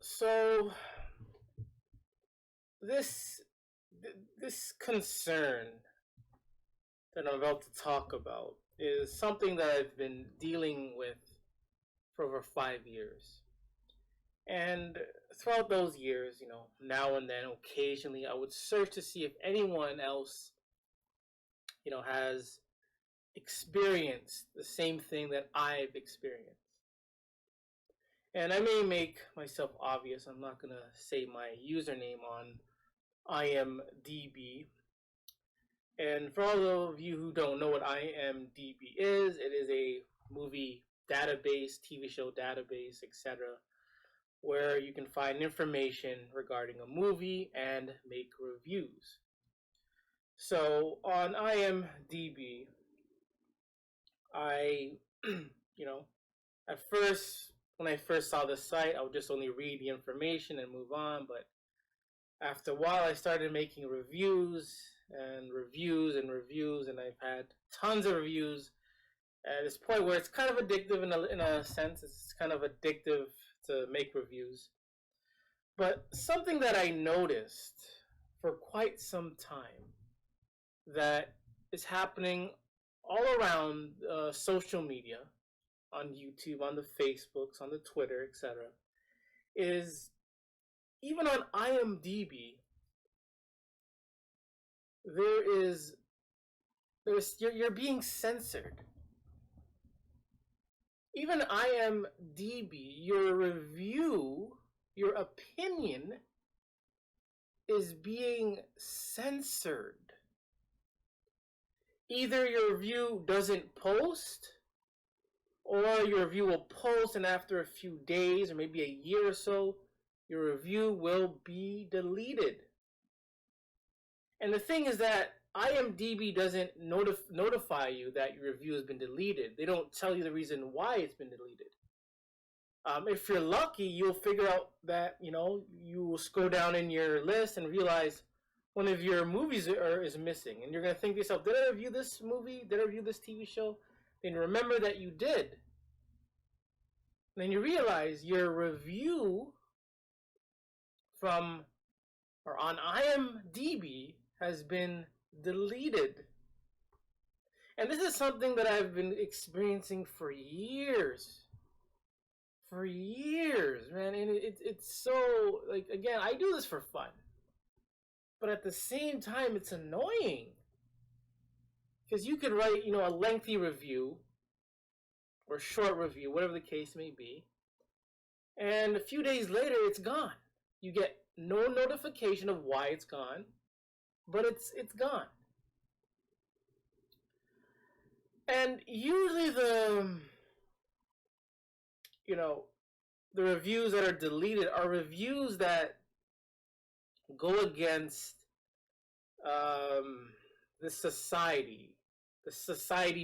So this this concern that I'm about to talk about is something that I've been dealing with for over 5 years. And throughout those years, now and then, occasionally, I would search to see if anyone else, has experienced the same thing that I've experienced. And I may make myself obvious. I'm not gonna say my username on IMDB. And for all of you who don't know what IMDB is, it is a movie database, TV show database, etc., where you can find information regarding a movie and make reviews. So on IMDB, I, at first, when I first saw the site, I would just only read the information and move on. But after a while, I started making reviews and reviews and reviews, and I've had tons of reviews at this point where it's kind of addictive in a sense. It's kind of addictive to make reviews. But something that I noticed for quite some time that is happening all around social media, on YouTube, on the Facebooks, on the Twitter, etc., is even on IMDb, you're being censored. Even IMDb, your review, your opinion is being censored. Either your review doesn't post, or your review will post, and after a few days or maybe a year or so, your review will be deleted. And the thing is that IMDb doesn't notify you that your review has been deleted. They don't tell you the reason why it's been deleted. If you're lucky, you'll figure out that, you will scroll down in your list and realize one of your movies is missing. And you're going to think to yourself, did I review this movie? Did I review this TV show? Then remember that you did. And then you realize your review on IMDb has been deleted. And this is something that I've been experiencing for years. For years, man. And it's so, again, I do this for fun. But at the same time, it's annoying. Because you could write, a lengthy review or short review, whatever the case may be, and a few days later, it's gone. You get no notification of why it's gone, but it's gone. And usually the reviews that are deleted are reviews that go against the society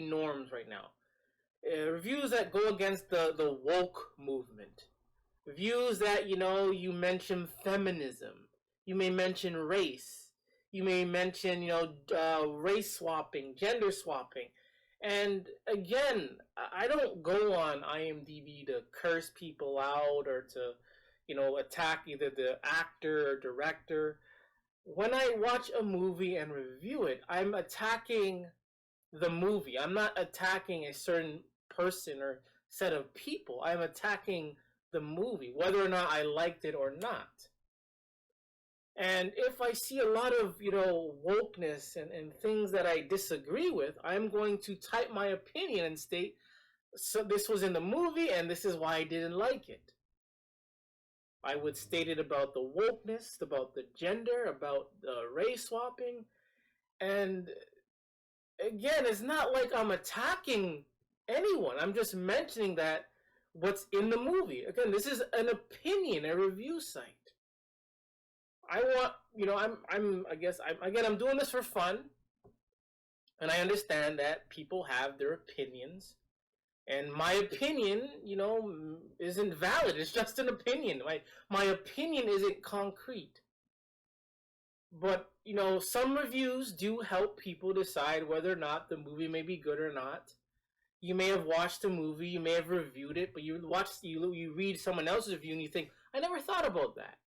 norms right now. Reviews that go against the woke movement. Reviews that, you mention feminism. You may mention race. You may mention, race swapping, gender swapping. And again, I don't go on IMDb to curse people out or to, attack either the actor or director. When I watch a movie and review it, I'm attacking the movie. I'm not attacking a certain person or set of people. I'm attacking the movie, whether or not I liked it or not. And if I see a lot of, wokeness and things that I disagree with, I'm going to type my opinion and state, so this was in the movie and this is why I didn't like it. I would state it about the wokeness, about the gender, about the race swapping. And again, it's not like I'm attacking anyone. I'm just mentioning that what's in the movie. Again, this is an opinion, a review site. I want, I'm doing this for fun. And I understand that people have their opinions. And my opinion, isn't valid. It's just an opinion. My opinion isn't concrete. But, some reviews do help people decide whether or not the movie may be good or not. You may have watched a movie, you may have reviewed it, but you read someone else's review and you think, I never thought about that.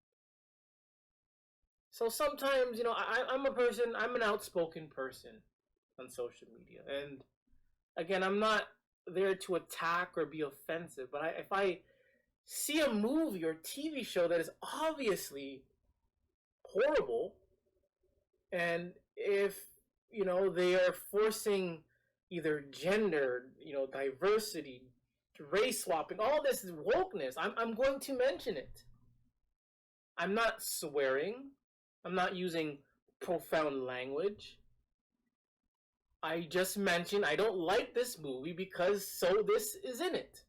So sometimes, I'm an outspoken person on social media, and again, I'm not there to attack or be offensive, but if I see a movie or TV show that is obviously horrible, and if they are forcing either gender, diversity, race swapping, all this wokeness, I'm going to mention it. I'm not swearing. I'm not using profound language. I just mentioned I don't like this movie because this is in it.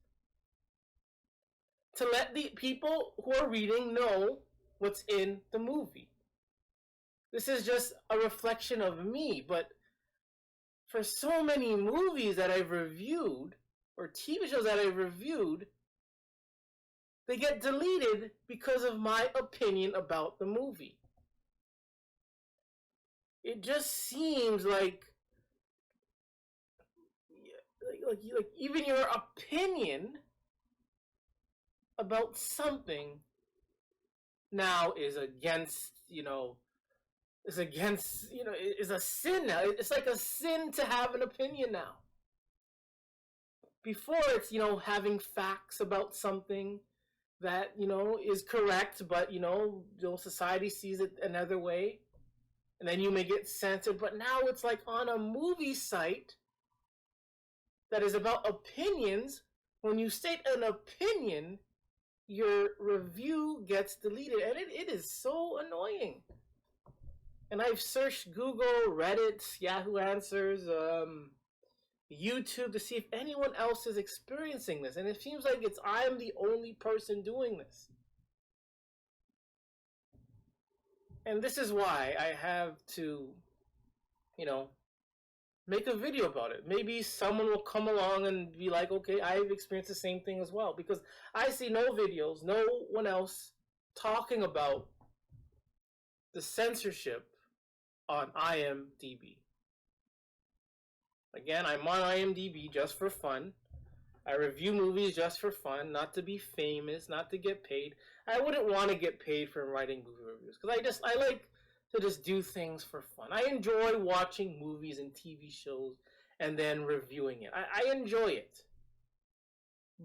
To let the people who are reading know what's in the movie. This is just a reflection of me, but for so many movies that I've reviewed, or TV shows that I've reviewed, they get deleted because of my opinion about the movie. It just seems like even your opinion about something now is against, is a sin now. It's like a sin to have an opinion now. Before, it's, having facts about something that, is correct, but, society sees it another way. And then you may get censored. But now it's like on a movie site that is about opinions. When you state an opinion, your review gets deleted. And it is so annoying. And I've searched Google, Reddit, Yahoo Answers, YouTube to see if anyone else is experiencing this. And it seems like I am the only person doing this. And this is why I have to, make a video about it. Maybe someone will come along and be like, okay, I've experienced the same thing as well. Because I see no videos, no one else talking about the censorship on IMDB. Again, I'm on IMDB just for fun. I review movies just for fun, not to be famous, not to get paid. I wouldn't want to get paid for writing movie reviews because I like to just do things for fun. I enjoy watching movies and TV shows and then reviewing it. I enjoy it.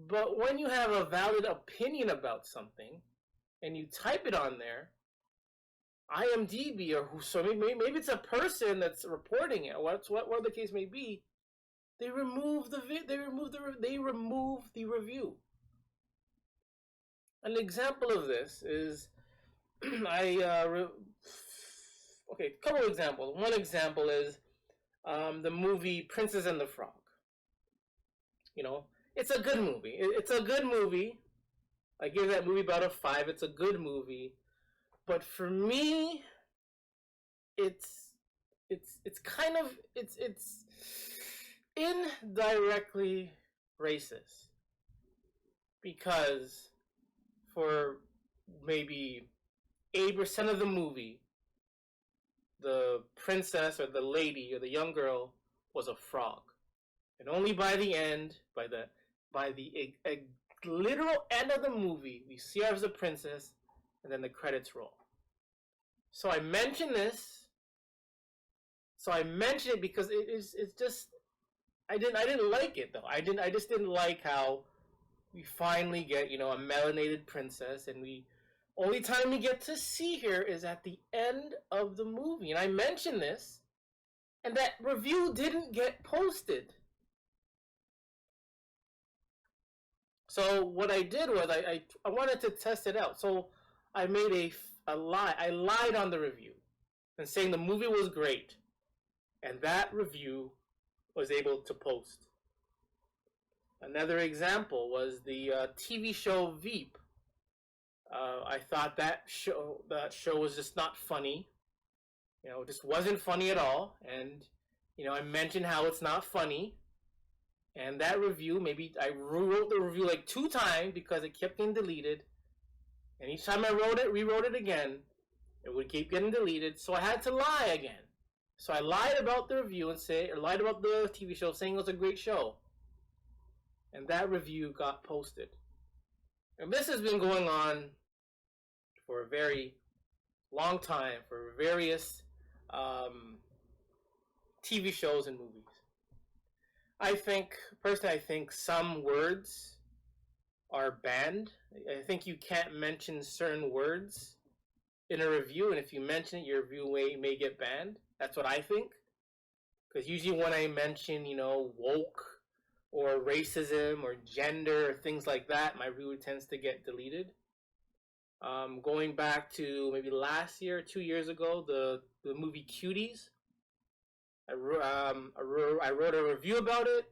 But when you have a valid opinion about something and you type it on there, IMDb so maybe it's a person that's reporting it. What the case may be, they remove the review. An example of this is a couple of examples. One example is the movie Princess and the Frog. It's a good movie. It's a good movie. I give that movie about a 5. It's a good movie. But for me, it's indirectly racist, because for maybe 80% of the movie, the princess or the lady or the young girl was a frog, and only by the end, by the literal end of the movie, we see her as a princess, and then the credits roll. So I mention this. So I mention it because it's just I didn't like it though. I just didn't like how we finally get, a melanated princess, and only time we get to see her is at the end of the movie. And I mentioned this, and that review didn't get posted. So what I did was I wanted to test it out. So I made a lie. I lied on the review and saying the movie was great, and that review was able to post. Another example was the TV show Veep. I thought that show was just not funny. It just wasn't funny at all. And I mentioned how it's not funny. And that review, maybe I rewrote the review like 2 times because it kept getting deleted. And each time I rewrote it again, it would keep getting deleted. So I had to lie again. So I lied about the review lied about the TV show, saying it was a great show. and that review got posted. And this has been going on for a very long time for various TV shows and movies. Personally, I think some words are banned. I think you can't mention certain words in a review, and if you mention it, your review may get banned. That's what I think. Because usually when I mention, woke or racism or gender or things like that, my review tends to get deleted. Going back to maybe last year, 2 years ago, the movie Cuties. I wrote a review about it.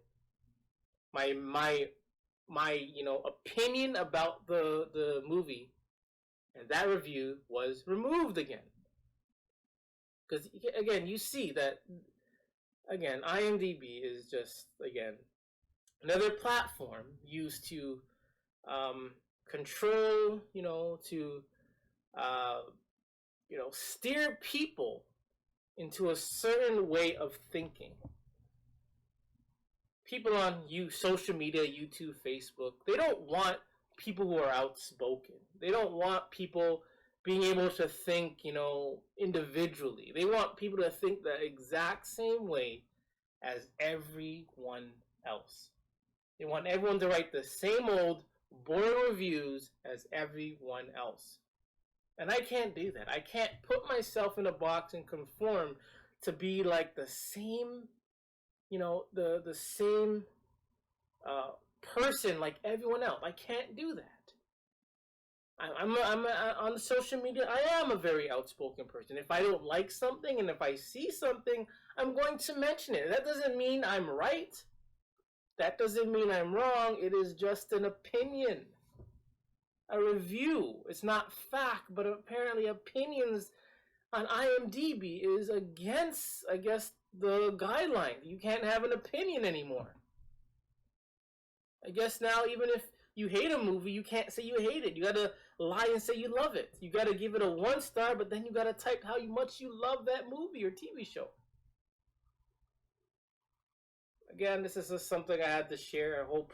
My opinion about the movie, and that review was removed again. Because again, you see that again, IMDB is just again another platform used to control, to steer people into a certain way of thinking. People on social media, YouTube, Facebook, they don't want people who are outspoken. They don't want people being able to think, individually. They want people to think the exact same way as everyone else. They want everyone to write the same old boring reviews as everyone else. And I can't do that. I can't put myself in a box and conform to be like the same, the same person like everyone else. I can't do that. I'm on social media. I am a very outspoken person. If I don't like something and if I see something, I'm going to mention it. That doesn't mean I'm right. That doesn't mean I'm wrong. It is just an opinion. A review. It's not fact, but apparently opinions on IMDb is against, I guess, the guideline. You can't have an opinion anymore. I guess now even if you hate a movie, you can't say you hate it. You gotta lie and say you love it. You gotta give it a 1 star, but then you gotta type how much you love that movie or TV show. Again, this is just something I had to share. I hope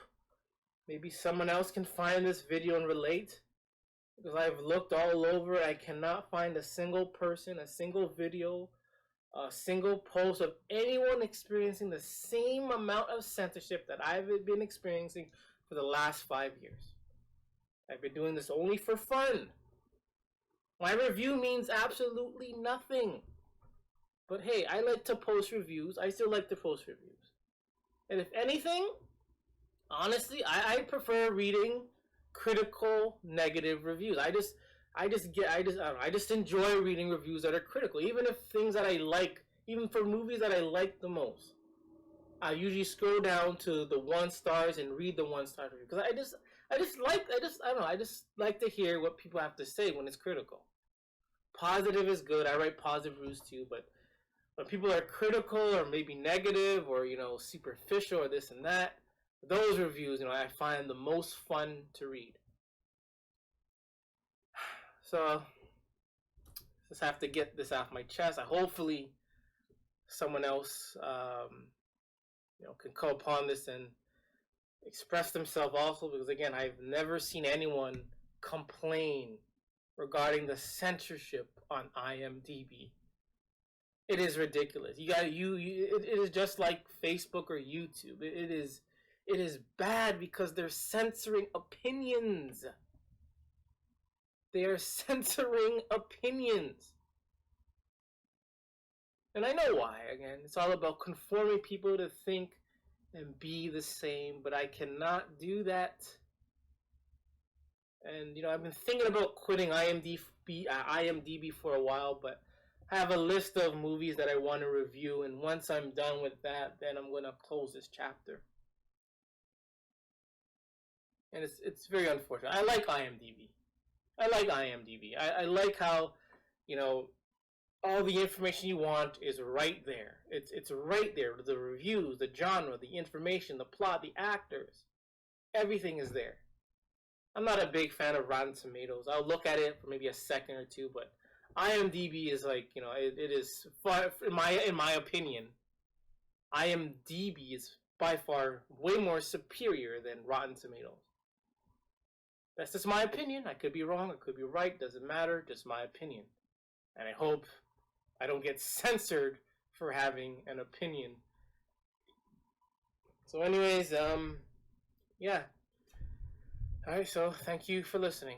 maybe someone else can find this video and relate. Because I've looked all over. I cannot find a single person, a single video, a single post of anyone experiencing the same amount of censorship that I've been experiencing for the last 5 years. I've been doing this only for fun. My review means absolutely nothing. But hey, I like to post reviews. I still like to post reviews. And if anything, honestly, I prefer reading critical negative reviews. I just enjoy reading reviews that are critical, even if things that I like, even for movies that I like the most. I usually scroll down to the 1 stars and read the 1 star review because I just like to hear what people have to say when it's critical. Positive is good. I write positive reviews too, but when people are critical or maybe negative or superficial or this and that, those reviews, I find the most fun to read. So, just have to get this off my chest. Hopefully, someone else, can come upon this and express themselves also. Because again, I've never seen anyone complain regarding the censorship on IMDb. It is ridiculous. It is just like Facebook or YouTube. It is bad because they're censoring opinions. They are censoring opinions. And I know why. Again, it's all about conforming people to think and be the same, but I cannot do that. And I've been thinking about quitting IMDb for a while, but I have a list of movies that I want to review, and once I'm done with that, then I'm going to close this chapter. And it's very unfortunate. I like IMDb. I like how, all the information you want is right there. It's right there. The reviews, the genre, the information, the plot, the actors. Everything is there. I'm not a big fan of Rotten Tomatoes. I'll look at it for maybe a second or two, but IMDb is like, it is far, in my opinion, IMDb is by far way more superior than Rotten Tomatoes. That's just my opinion. I could be wrong, I could be right, doesn't matter, just my opinion. And I hope I don't get censored for having an opinion. So anyways, yeah. Alright, so thank you for listening.